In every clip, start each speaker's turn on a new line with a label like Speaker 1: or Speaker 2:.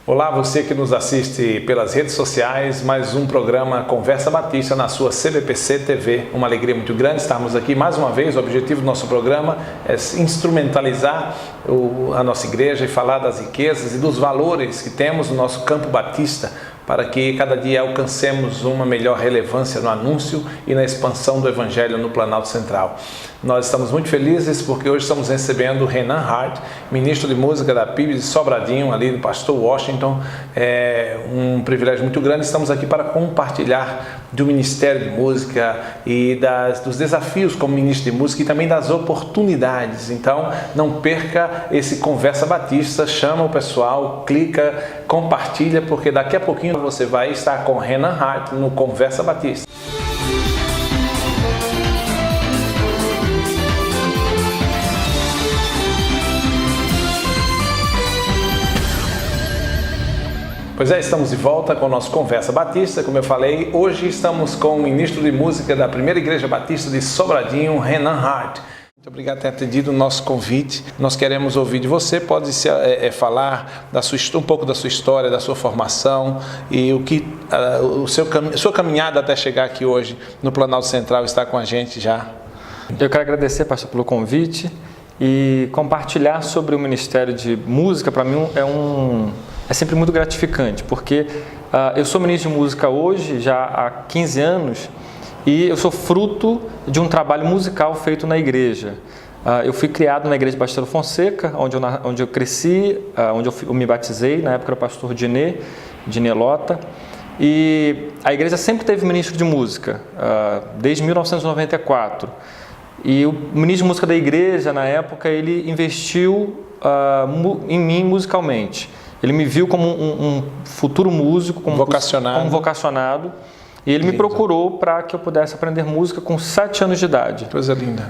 Speaker 1: Olá, você que nos assiste pelas redes sociais, mais um programa Conversa Batista na sua CBPC TV. Uma alegria muito grande estarmos aqui mais uma vez. O objetivo do nosso programa é instrumentalizar a nossa igreja e falar das riquezas e dos valores que temos no nosso campo batista, para que cada dia alcancemos uma melhor relevância no anúncio e na expansão do Evangelho no Planalto Central. Nós estamos muito felizes porque hoje estamos recebendo Renan Hart, ministro de música da PIB de Sobradinho, ali do pastor Washington. É um privilégio muito grande. Estamos aqui para compartilhar do Ministério de Música e dos desafios como ministro de música e também das oportunidades. Então, não perca esse Conversa Batista, chama o pessoal, clica, compartilha, porque daqui a pouquinho você vai estar com Renan Hart no Conversa Batista. Pois é, estamos de volta com o nosso Conversa Batista. Como eu falei, hoje estamos com o ministro de música da Primeira Igreja Batista de Sobradinho, Renan Hart. Muito obrigado por ter atendido o nosso convite. Nós queremos ouvir de você, pode falar um pouco da sua história, da sua formação e sua caminhada até chegar aqui hoje no Planalto Central, está com a gente já.
Speaker 2: Eu quero agradecer, pastor, pelo convite e compartilhar sobre o Ministério de Música. Para mim é sempre muito gratificante, porque eu sou ministro de música hoje, já há 15 anos, e eu sou fruto de um trabalho musical feito na igreja. Eu fui criado na Igreja Batista do Fonseca, onde eu cresci, onde eu me batizei, na época era o pastor Dinê Lota, e a igreja sempre teve ministro de música, desde 1994. E o ministro de música da igreja, na época, ele investiu em mim musicalmente. Ele me viu como um futuro músico, como vocacionado, e ele me procurou para que eu pudesse aprender música com 7 anos de idade.
Speaker 1: Coisa linda.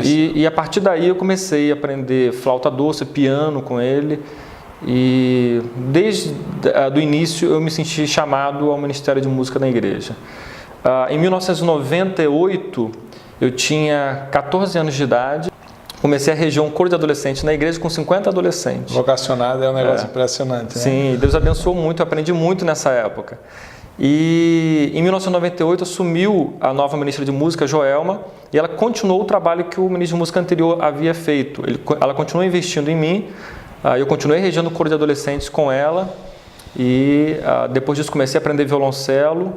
Speaker 2: E a partir daí eu comecei a aprender flauta doce, piano com ele, e desde o início eu me senti chamado ao Ministério de Música na igreja. Em 1998, eu tinha 14 anos de idade. Comecei a reger um coro de adolescentes na igreja com 50 adolescentes.
Speaker 1: Vocacionado é um negócio impressionante, né?
Speaker 2: Sim, Deus abençoou muito, eu aprendi muito nessa época. E em 1998 assumiu a nova ministra de música, Joelma, e ela continuou o trabalho que o ministro de música anterior havia feito. Ela continuou investindo em mim, eu continuei regendo o coro de adolescentes com ela, e depois disso comecei a aprender violoncelo.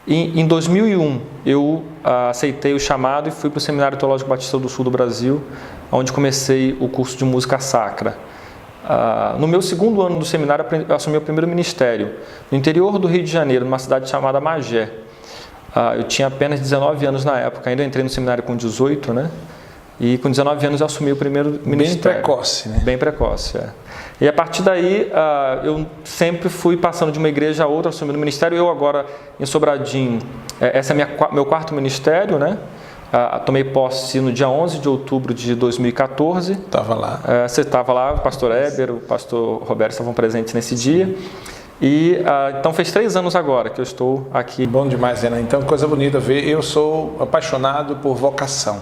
Speaker 2: E em 2001 eu aceitei o chamado e fui para o Seminário Teológico Batista do Sul do Brasil, onde comecei o curso de música sacra. No meu segundo ano do seminário eu assumi o primeiro ministério, no interior do Rio de Janeiro, numa cidade chamada Magé. Eu tinha apenas 19 anos na época, ainda entrei no seminário com 18, né? E com 19 anos eu assumi o primeiro ministério.
Speaker 1: Bem precoce, né?
Speaker 2: Bem precoce, E a partir daí, eu sempre fui passando de uma igreja a outra, assumindo o ministério. Eu agora, em Sobradinho, esse é meu quarto ministério, né? Tomei posse no dia 11 de outubro de 2014.
Speaker 1: Estava lá.
Speaker 2: Você estava lá, o pastor Éber, o pastor Roberto estavam presentes nesse dia. E então fez 3 anos agora que eu estou aqui.
Speaker 1: Bom demais, Renan. Então, coisa bonita ver. Eu sou apaixonado por vocação.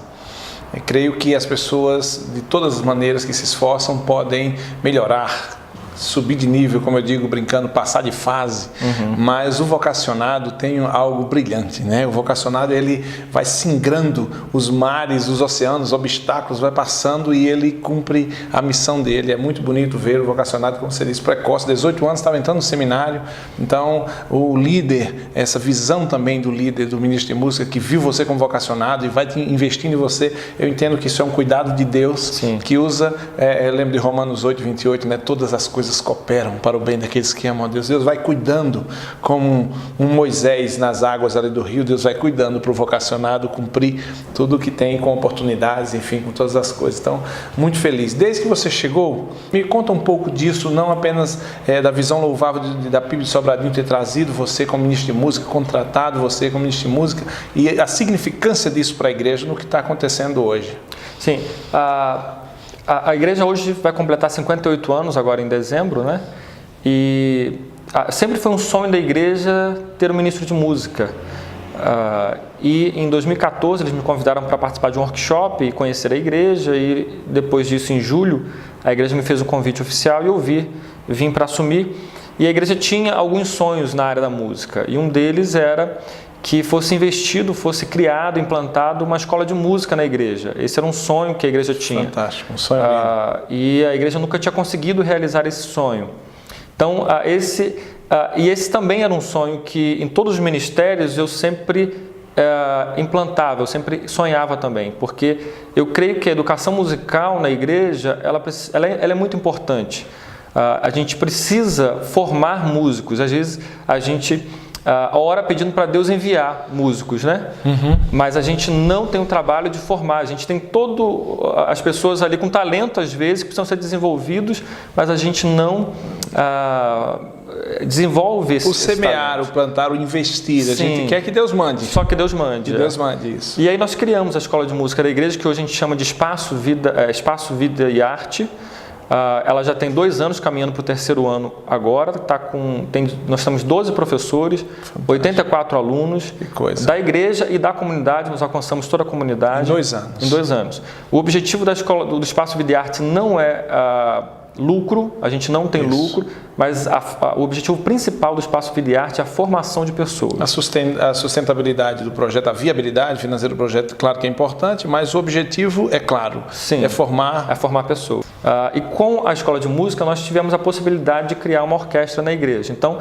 Speaker 1: Eu creio que as pessoas, de todas as maneiras que se esforçam, podem melhorar, subir de nível, como eu digo, brincando, passar de fase, mas o vocacionado tem algo brilhante, né? O vocacionado, ele vai singrando os mares, os oceanos, os obstáculos, vai passando e ele cumpre a missão dele. É muito bonito ver o vocacionado, como você disse, precoce, 18 anos, estava entrando no seminário. Então, o líder, essa visão também do líder, do ministro de música, que viu você como vocacionado e vai investindo em você, eu entendo que isso é um cuidado de Deus. Sim. Que usa, eu lembro de Romanos 8, 28, né? Todas as coisas cooperam para o bem daqueles que amam a Deus. Deus vai cuidando, como um Moisés nas águas ali do rio. Deus vai cuidando para o vocacionado cumprir tudo o que tem, com oportunidades, enfim, com todas as coisas. Então, muito feliz. Desde que você chegou, me conta um pouco disso, não apenas da visão louvável da PIB de Sobradinho ter trazido você como ministro de música, contratado você como ministro de música, e a significância disso para a igreja no que está acontecendo hoje.
Speaker 2: Sim, a igreja hoje vai completar 58 anos agora em dezembro, né? E sempre foi um sonho da igreja ter um ministro de música. E em 2014 eles me convidaram para participar de um workshop e conhecer a igreja, e depois disso, em julho, a igreja me fez um convite oficial e eu vim para assumir. E a igreja tinha alguns sonhos na área da música, e um deles era que fosse investido, fosse criado, implantado uma escola de música na igreja. Esse era um sonho que a igreja tinha.
Speaker 1: Fantástico, um sonho lindo.
Speaker 2: E a igreja nunca tinha conseguido realizar esse sonho. Então, esse também era um sonho que em todos os ministérios eu sempre implantava, eu sempre sonhava também, porque eu creio que a educação musical na igreja, ela é muito importante. A gente precisa formar músicos. Às vezes a gente ora pedindo para Deus enviar músicos, né? Mas a gente não tem o trabalho de formar. A gente tem as pessoas ali com talento, às vezes, que precisam ser desenvolvidos, mas a gente não desenvolve esse
Speaker 1: o semear,
Speaker 2: talento.
Speaker 1: o plantar, o investir. A gente quer que Deus mande.
Speaker 2: Só que Deus mande.
Speaker 1: Que Deus mande isso.
Speaker 2: E aí nós criamos a Escola de Música da Igreja, que hoje a gente chama de Espaço Vida e Arte. Ela já tem 2 anos, caminhando para o 3º ano agora. Nós temos 12 professores, 84 alunos da igreja e da comunidade. Nós alcançamos toda a comunidade.
Speaker 1: Em 2 anos.
Speaker 2: Em 2 anos. O objetivo da escola, do Espaço Vida e Arte não é lucro, a gente não tem lucro, mas o objetivo principal do Espaço Vida e Arte é a formação de pessoas.
Speaker 1: A sustentabilidade do projeto, a viabilidade financeira do projeto, claro que é importante, mas o objetivo é claro, é formar
Speaker 2: pessoas. E com a escola de música nós tivemos a possibilidade de criar uma orquestra na igreja. Então,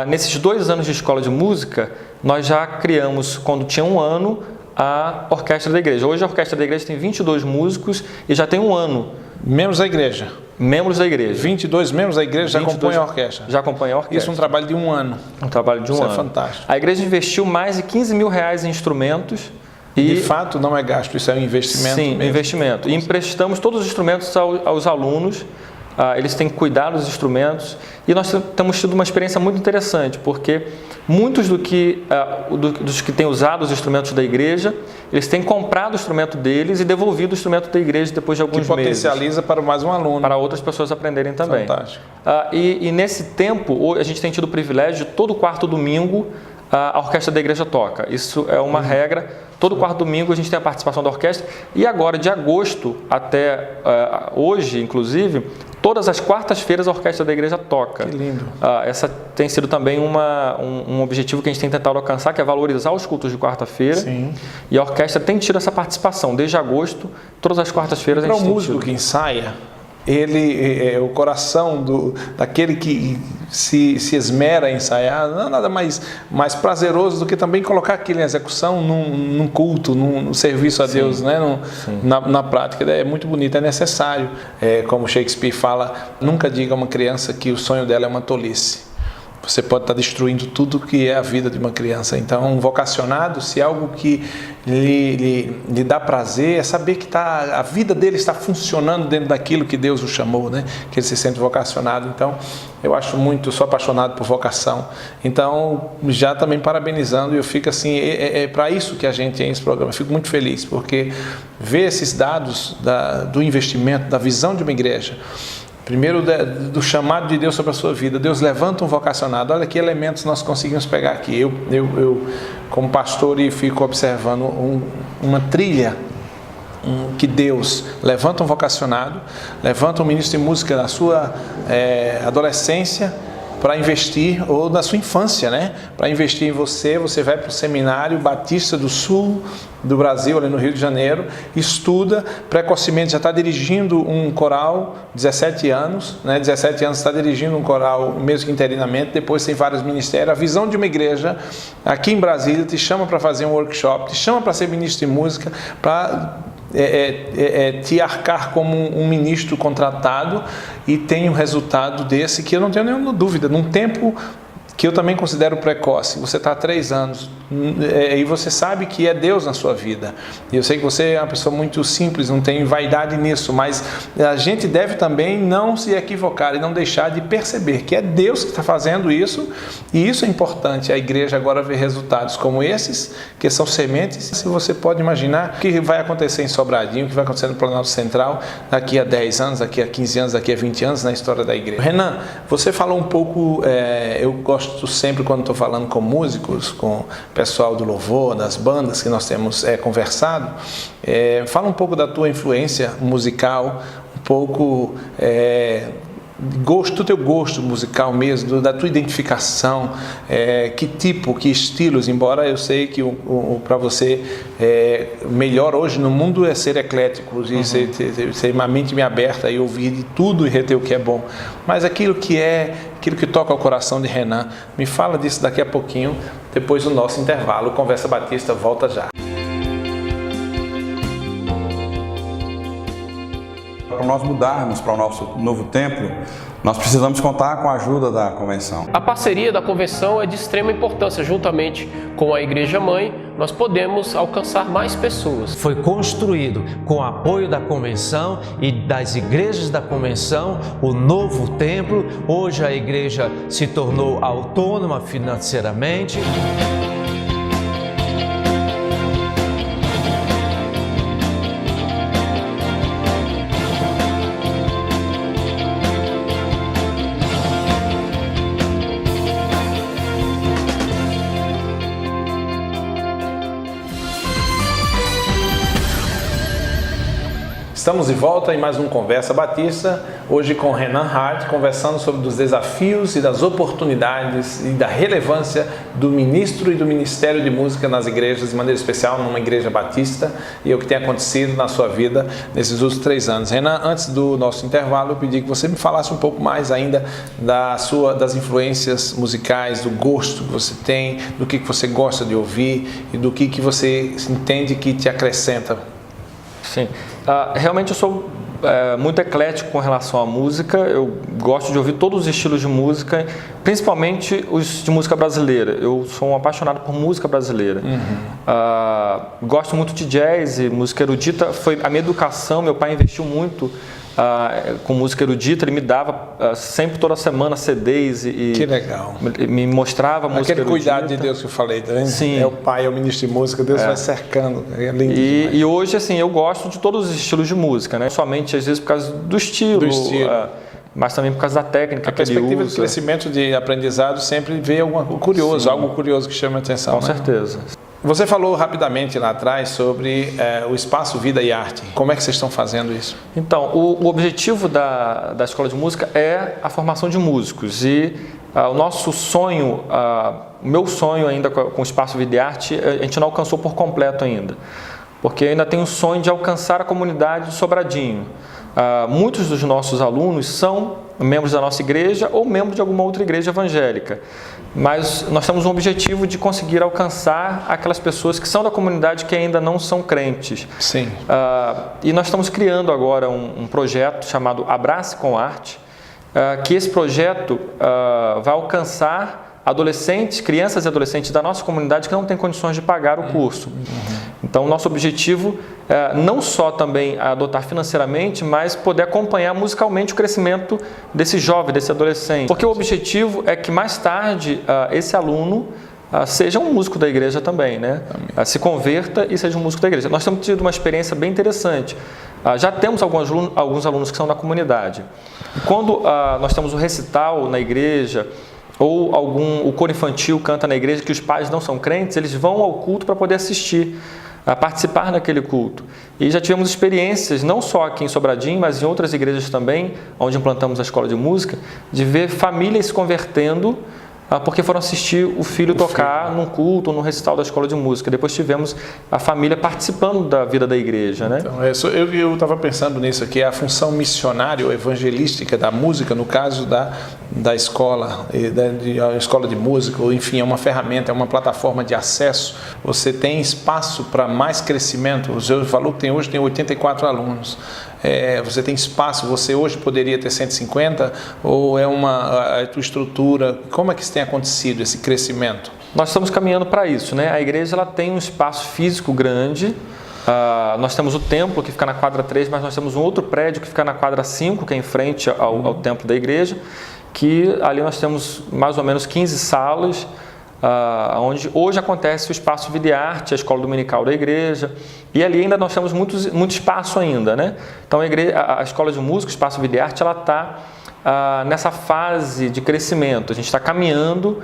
Speaker 2: nesses 2 anos de escola de música, nós já criamos, quando tinha 1 ano, a orquestra da igreja. Hoje a orquestra da igreja tem 22 músicos e já tem 1 ano.
Speaker 1: Membros da igreja. 22 membros da igreja já compõem a orquestra.
Speaker 2: Já compõem a orquestra.
Speaker 1: Isso é um trabalho de 1 ano.
Speaker 2: Um trabalho de 1 ano.
Speaker 1: Isso é fantástico.
Speaker 2: A igreja investiu mais de R$15 mil em instrumentos. E,
Speaker 1: de fato, não é gasto, isso é um investimento.
Speaker 2: Sim,
Speaker 1: mesmo.
Speaker 2: Investimento. E emprestamos todos os instrumentos aos alunos. Eles têm que cuidar dos instrumentos. E nós temos tido uma experiência muito interessante, porque muitos dos que têm usado os instrumentos da igreja, eles têm comprado o instrumento deles e devolvido o instrumento da igreja depois de alguns meses.
Speaker 1: Que potencializa para mais um aluno.
Speaker 2: Para outras pessoas aprenderem também.
Speaker 1: Fantástico.
Speaker 2: E nesse tempo, a gente tem tido o privilégio de todo 4º domingo a orquestra da igreja toca. Isso é uma regra. Todo 4º domingo a gente tem a participação da orquestra. E agora, de agosto até hoje, inclusive, todas as quartas-feiras a orquestra da igreja toca.
Speaker 1: Que lindo.
Speaker 2: Essa tem sido também um objetivo que a gente tem tentado alcançar, que é valorizar os cultos de quarta-feira.
Speaker 1: Sim.
Speaker 2: E a orquestra tem tido essa participação. Desde agosto, todas as quartas-feiras a gente tem tido.
Speaker 1: Para o músico que ensaia, ele é o coração daquele que se esmera em ensaiar, não é nada mais prazeroso do que também colocar aquilo em execução num culto, num serviço a Deus, né? Na prática. É muito bonito, é necessário. Como Shakespeare fala, nunca diga a uma criança que o sonho dela é uma tolice. Você pode estar destruindo tudo que é a vida de uma criança. Então, um vocacionado, se algo que lhe dá prazer, é saber que a vida dele está funcionando dentro daquilo que Deus o chamou, né? Que ele se sente vocacionado. Então, eu sou apaixonado por vocação. Então, já também parabenizando, eu fico assim, é para isso que a gente tem esse programa. Eu fico muito feliz, porque ver esses dados do investimento, da visão de uma igreja, primeiro, do chamado de Deus sobre a sua vida. Deus levanta um vocacionado. Olha que elementos nós conseguimos pegar aqui. Eu como pastor, fico observando uma trilha que Deus levanta um vocacionado, levanta um ministro de música na sua adolescência, para investir, ou na sua infância, né? Para investir em você vai para o Seminário Batista do Sul do Brasil, ali no Rio de Janeiro, estuda, precocemente já está dirigindo um coral, 17 anos, né? 17 anos está dirigindo um coral, mesmo que interinamente, depois tem vários ministérios. A visão de uma igreja aqui em Brasília te chama para fazer um workshop, te chama para ser ministro de música, para te arcar como um ministro contratado, e tem um resultado desse que eu não tenho nenhuma dúvida, num tempo que eu também considero precoce. Você está há 3 anos e você sabe que é Deus na sua vida. E eu sei que você é uma pessoa muito simples, não tem vaidade nisso, mas a gente deve também não se equivocar e não deixar de perceber que é Deus que está fazendo isso, e isso é importante. A igreja agora vê resultados como esses, que são sementes. Se você pode imaginar o que vai acontecer em Sobradinho, o que vai acontecer no Planalto Central daqui a 10 anos, daqui a 15 anos, daqui a 20 anos na história da igreja. Renan, você falou um pouco, eu gosto sempre, quando estou falando com músicos, com o pessoal do louvor, das bandas que nós temos conversado, fala um pouco da tua influência musical, um pouco do teu gosto musical mesmo, da tua identificação, que estilos, embora eu sei que para você melhor hoje no mundo é ser eclético, e ser uma mente bem aberta e ouvir de tudo e reter o que é bom, mas aquilo que toca o coração de Renan. Me fala disso daqui a pouquinho, depois do nosso intervalo. Conversa Batista volta já.
Speaker 3: Para nós mudarmos para o nosso novo templo, nós precisamos contar com a ajuda da convenção.
Speaker 4: A parceria da convenção é de extrema importância. Juntamente com a Igreja Mãe, nós podemos alcançar mais pessoas.
Speaker 5: Foi construído com o apoio da convenção e das igrejas da convenção o novo templo. Hoje a igreja se tornou autônoma financeiramente.
Speaker 1: Estamos de volta em mais um Conversa Batista, hoje com Renan Hart, conversando sobre os desafios e das oportunidades e da relevância do ministro e do Ministério de Música nas igrejas, de maneira especial numa igreja batista, e o que tem acontecido na sua vida nesses últimos 3 anos. Renan, antes do nosso intervalo, eu pedi que você me falasse um pouco mais ainda das influências musicais, do gosto que você tem, do que você gosta de ouvir e do que você entende que te acrescenta.
Speaker 2: Sim, realmente eu sou muito eclético com relação à música. Eu gosto de ouvir todos os estilos de música, principalmente os de música brasileira. Eu sou um apaixonado por música brasileira. Gosto muito de jazz e música erudita. Foi a minha educação, meu pai investiu muito com música erudita. Ele me dava sempre, toda semana, CDs e
Speaker 1: que legal.
Speaker 2: Me mostrava música erudita.
Speaker 1: Aquele cuidado de Deus que eu falei, né?
Speaker 2: Sim.
Speaker 1: É o pai, é o ministro de música, Deus vai cercando. É lindo
Speaker 2: e hoje, assim, eu gosto de todos os estilos de música, né? Somente, às vezes, por causa do estilo. Mas também por causa da técnica
Speaker 1: a
Speaker 2: que ele usa. A
Speaker 1: perspectiva de crescimento, de aprendizado, sempre vê algo curioso que chama a atenção.
Speaker 2: Com certeza.
Speaker 1: Você falou rapidamente lá atrás sobre o Espaço Vida e Arte. Como é que vocês estão fazendo isso?
Speaker 2: Então, o objetivo da Escola de Música é a formação de músicos. E o nosso sonho, o meu sonho ainda com o Espaço Vida e Arte, a gente não alcançou por completo ainda. Porque ainda tem o sonho de alcançar a comunidade de Sobradinho. Muitos dos nossos alunos são membros da nossa igreja ou membros de alguma outra igreja evangélica. Mas nós temos um objetivo de conseguir alcançar aquelas pessoas que são da comunidade que ainda não são crentes.
Speaker 1: Sim.
Speaker 2: E nós estamos criando agora um projeto chamado Abrace com Arte, que esse projeto vai alcançar crianças e adolescentes da nossa comunidade que não têm condições de pagar o curso. Então, nosso objetivo é não só também adotar financeiramente, mas poder acompanhar musicalmente o crescimento desse jovem, desse adolescente. Porque o objetivo é que mais tarde esse aluno seja um músico da igreja também, né? Se converta e seja um músico da igreja. Nós temos tido uma experiência bem interessante. Já temos alguns alunos que são da comunidade. Quando nós temos um recital na igreja, ou o coro infantil canta na igreja que os pais não são crentes, eles vão ao culto para poder assistir, a participar daquele culto. E já tivemos experiências, não só aqui em Sobradinho, mas em outras igrejas também, onde implantamos a escola de música, de ver famílias se convertendo porque foram assistir o filho tocar num culto ou num recital da escola de música. Depois tivemos a família participando da vida da igreja, né?
Speaker 1: Então, eu estava pensando nisso aqui, a função missionária ou evangelística da música, no caso da escola, a escola de música, ou enfim, é uma ferramenta, é uma plataforma de acesso. Você tem espaço para mais crescimento. O seu valor que hoje tem 84 alunos. Você tem espaço, você hoje poderia ter 150, ou a tua estrutura? Como é que isso tem acontecido, esse crescimento?
Speaker 2: Nós estamos caminhando para isso, né? A igreja ela tem um espaço físico grande. Nós temos o templo que fica na quadra 3, mas nós temos um outro prédio que fica na quadra 5, que é em frente ao templo da igreja, que ali nós temos mais ou menos 15 salas, onde hoje acontece o Espaço Vida e Arte, a escola dominical da igreja, e ali ainda nós temos muito espaço ainda, né? Então a escola de música, o Espaço Vida e Arte, ela está nessa fase de crescimento. A gente está caminhando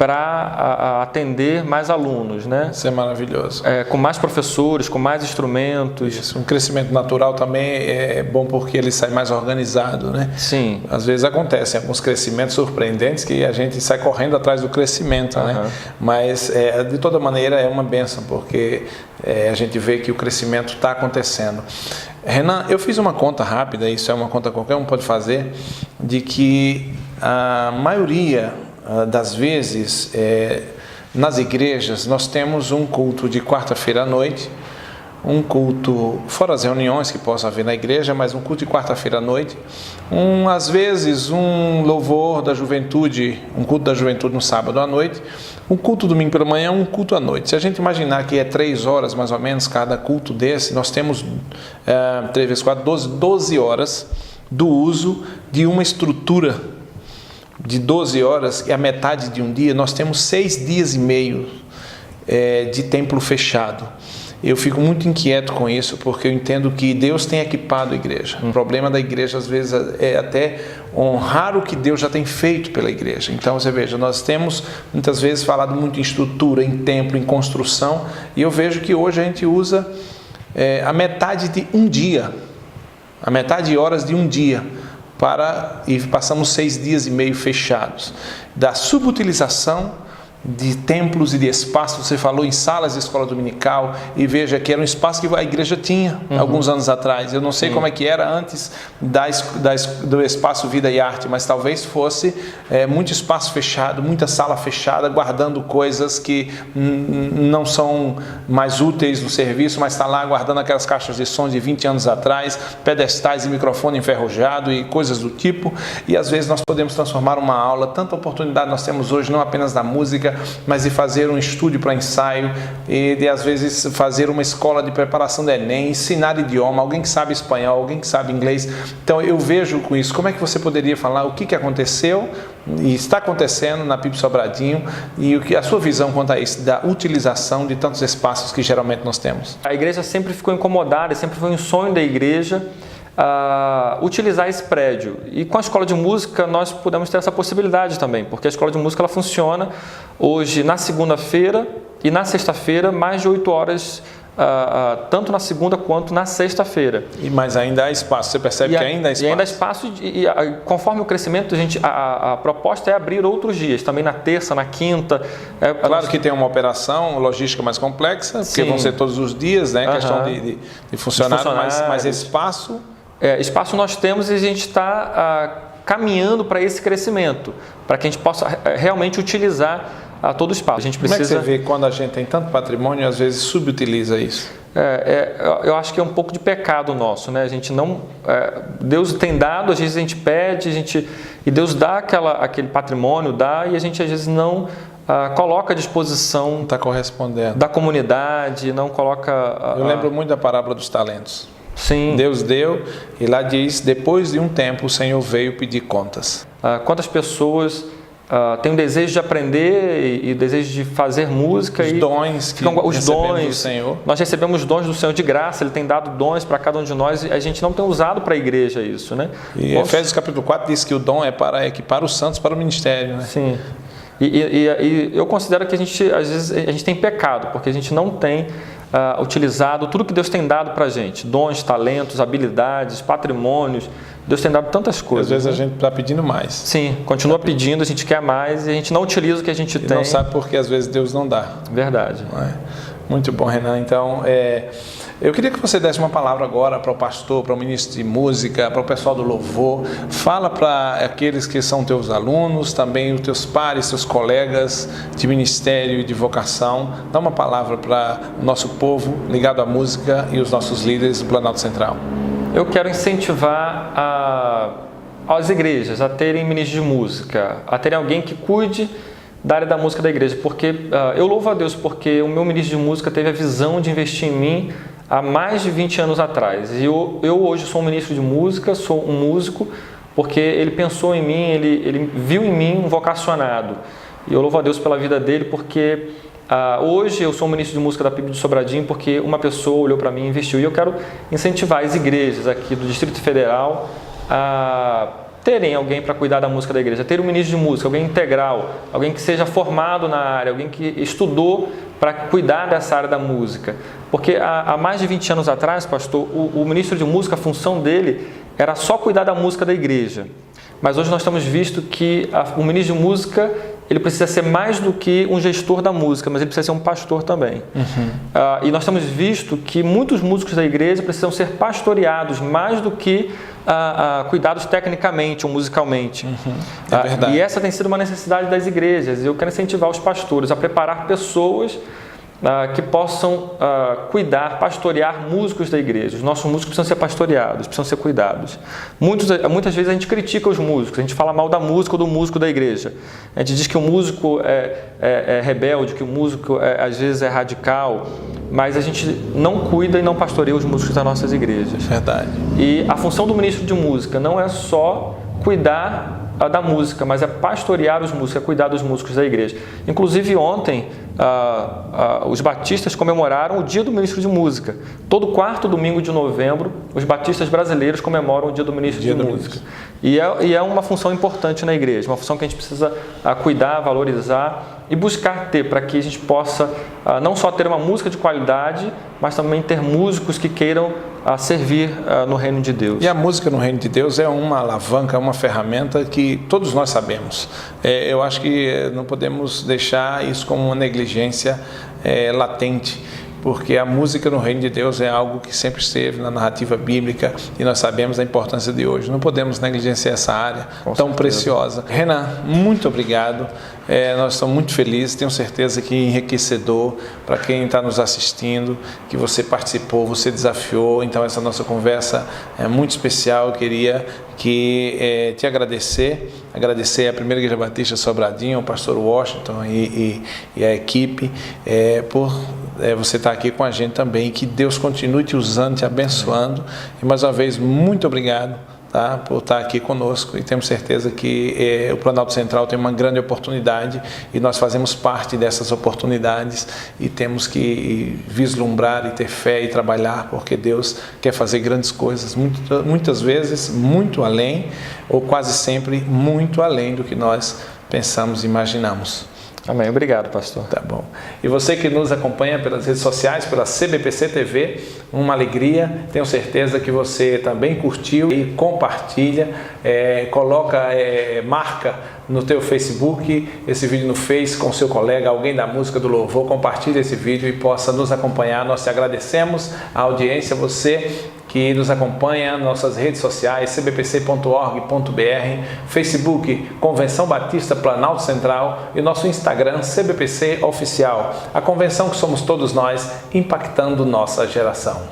Speaker 2: para atender mais alunos, né?
Speaker 1: Isso é maravilhoso.
Speaker 2: Com mais professores, com mais instrumentos.
Speaker 1: Isso, um crescimento natural também é bom porque ele sai mais organizado, né?
Speaker 2: Sim.
Speaker 1: Às vezes acontecem alguns crescimentos surpreendentes que a gente sai correndo atrás do crescimento, né? Mas de toda maneira é uma bênção porque a gente vê que o crescimento está acontecendo. Renan, eu fiz uma conta rápida, isso é uma conta que qualquer um pode fazer, de que a maioria das vezes nas igrejas nós temos um culto de quarta-feira à noite, um culto, fora as reuniões que possa haver na igreja, mas um culto de quarta-feira à noite, às vezes um louvor da juventude, um culto da juventude no sábado à noite, um culto domingo pela manhã, um culto à noite. Se a gente imaginar que 3 horas mais ou menos cada culto desse, nós temos 3 vezes 4, 12 horas do uso de uma estrutura de 12 horas, e a metade de um dia, nós temos 6 dias e meio de templo fechado. Eu fico muito inquieto com isso, porque eu entendo que Deus tem equipado a igreja. O problema da igreja, às vezes, é até honrar o que Deus já tem feito pela igreja. Então, você veja, nós temos, muitas vezes, falado muito em estrutura, em templo, em construção, e eu vejo que hoje a gente usa a metade de um dia, a metade de horas de um dia, e passamos 6 dias e meio fechados. Da subutilização de templos e de espaços, você falou em salas de escola dominical, e veja que era um espaço que a igreja tinha alguns anos atrás. Eu não sei como é que era antes do espaço Vida e Arte, mas talvez fosse muito espaço fechado, muita sala fechada, guardando coisas que não são mais úteis no serviço, mas está lá guardando aquelas caixas de som de 20 anos atrás, pedestais e microfone enferrujado e coisas do tipo. E às vezes nós podemos transformar uma aula, tanta oportunidade nós temos hoje, não apenas da música, mas de fazer um estúdio para ensaio, e de às vezes fazer uma escola de preparação do Enem, ensinar idioma, alguém que sabe espanhol, alguém que sabe inglês. Então eu vejo com isso, como é que você poderia falar o que aconteceu e está acontecendo na PIB Sobradinho, e a sua visão quanto a isso, da utilização de tantos espaços que geralmente nós temos?
Speaker 2: A igreja sempre ficou incomodada, sempre foi um sonho da igreja utilizar esse prédio, e com a escola de música nós pudemos ter essa possibilidade também, porque a escola de música ela funciona hoje na segunda-feira e na sexta-feira mais de 8 horas, tanto na segunda quanto na sexta-feira.
Speaker 1: Mas ainda há espaço, você percebe que ainda há espaço?
Speaker 2: E ainda há espaço, conforme o crescimento, a proposta é abrir outros dias, também na terça, na quinta.
Speaker 1: Claro que tem uma operação logística mais complexa, porque vão ser todos os dias, né? Questão de funcionário, mas espaço...
Speaker 2: espaço nós temos, e a gente está caminhando para esse crescimento, para que a gente possa realmente utilizar todo o espaço. A gente precisa...
Speaker 1: Como é que você vê quando a gente tem tanto patrimônio e às vezes subutiliza isso?
Speaker 2: Eu acho que é um pouco de pecado nosso, né? A gente não... Deus tem dado, às vezes a gente pede, e Deus dá aquele patrimônio, e a gente às vezes não coloca à disposição
Speaker 1: está correspondendo
Speaker 2: da comunidade, não coloca...
Speaker 1: Eu lembro muito da parábola dos talentos.
Speaker 2: Sim.
Speaker 1: Deus deu, e lá diz, depois de um tempo o Senhor veio pedir contas.
Speaker 2: Quantas pessoas têm o desejo de aprender e o desejo de fazer música,
Speaker 1: os dons que recebemos do Senhor.
Speaker 2: Nós recebemos dons do Senhor de graça, Ele tem dado dons para cada um de nós, e a gente não tem usado para a igreja isso, né?
Speaker 1: E Efésios capítulo 4 diz que o dom é para equipar os santos para o ministério, né?
Speaker 2: Sim. E eu considero que às vezes a gente tem pecado, porque a gente não tem utilizado tudo que Deus tem dado para a gente, dons, talentos, habilidades, patrimônios. Deus tem dado tantas coisas.
Speaker 1: Às vezes a gente está pedindo mais.
Speaker 2: Sim, continua pedindo, a gente quer mais, e a gente não utiliza o que a gente tem.
Speaker 1: Não sabe porque às vezes Deus não dá.
Speaker 2: Verdade.
Speaker 1: Muito bom, Renan. Então, eu queria que você desse uma palavra agora para o pastor, para o ministro de música, para o pessoal do louvor. Fala para aqueles que são teus alunos, também os teus pares, teus colegas de ministério e de vocação. Dá uma palavra para o nosso povo ligado à música e os nossos líderes do Planalto Central.
Speaker 2: Eu quero incentivar as igrejas a terem ministros de música, a terem alguém que cuide da área da música da igreja, porque eu louvo a Deus porque o meu ministro de música teve a visão de investir em mim há mais de 20 anos atrás. E eu hoje sou um ministro de música, sou um músico, porque ele pensou em mim, ele viu em mim um vocacionado. E eu louvo a Deus pela vida dele, porque hoje eu sou um ministro de música da PIB de Sobradinho, porque uma pessoa olhou para mim e investiu. E eu quero incentivar as igrejas aqui do Distrito Federal a terem alguém para cuidar da música da igreja, ter um ministro de música, alguém integral, alguém que seja formado na área, alguém que estudou para cuidar dessa área da música. Porque há mais de 20 anos atrás, pastor, o ministro de música, a função dele era só cuidar da música da igreja. Mas hoje nós temos visto que o ministro de música, ele precisa ser mais do que um gestor da música, mas ele precisa ser um pastor também. E nós temos visto que muitos músicos da igreja precisam ser pastoreados mais do que cuidados tecnicamente ou musicalmente.
Speaker 1: É verdade.
Speaker 2: E essa tem sido uma necessidade das igrejas. Eu quero incentivar os pastores a preparar pessoas que possam cuidar, pastorear músicos da igreja. Os nossos músicos precisam ser pastoreados, precisam ser cuidados. Muitas vezes a gente critica os músicos, a gente fala mal da música ou do músico da igreja. A gente diz que o músico é rebelde, que o músico às vezes é radical, mas a gente não cuida e não pastoreia os músicos das nossas igrejas.
Speaker 1: Verdade.
Speaker 2: E a função do ministro de música não é só cuidar da música, mas é pastorear os músicos, é cuidar dos músicos da igreja. Inclusive ontem, os batistas comemoraram o Dia do Ministro de Música. Todo quarto domingo de novembro, os batistas brasileiros comemoram o Dia do Ministro de Música. E é uma função importante na igreja, uma função que a gente precisa cuidar, valorizar e buscar ter, para que a gente possa não só ter uma música de qualidade, mas também ter músicos que queiram servir no reino de Deus.
Speaker 1: E a música no reino de Deus é uma alavanca, uma ferramenta que todos nós sabemos. Eu acho que não podemos deixar isso como uma negligência latente, porque a música no reino de Deus é algo que sempre esteve na narrativa bíblica e nós sabemos a importância de hoje. Não podemos negligenciar essa área tão preciosa. Renan, muito obrigado. Nós estamos muito felizes, tenho certeza que enriquecedor para quem está nos assistindo, que você participou, você desafiou. Então essa nossa conversa é muito especial. Eu queria te agradecer à Primeira Igreja Batista Sobradinho, ao pastor Washington e a equipe por você estar aqui com a gente também. Que Deus continue te usando, te abençoando. E mais uma vez, muito obrigado, por estar aqui conosco, e temos certeza que o Planalto Central tem uma grande oportunidade e nós fazemos parte dessas oportunidades e temos que vislumbrar e ter fé e trabalhar, porque Deus quer fazer grandes coisas, muitas vezes muito além, ou quase sempre muito além do que nós pensamos e imaginamos.
Speaker 2: Amém. Obrigado, pastor.
Speaker 1: Tá bom. E você que nos acompanha pelas redes sociais, pela CBPC TV, uma alegria. Tenho certeza que você também curtiu e compartilha, marca no teu Facebook esse vídeo no Face com seu colega, alguém da música do louvor, compartilhe esse vídeo e possa nos acompanhar. Nós te agradecemos a audiência, você que nos acompanha nas nossas redes sociais, cbpc.org.br, Facebook, Convenção Batista Planalto Central e nosso Instagram, CBPC Oficial. A convenção que somos todos nós, impactando nossa geração.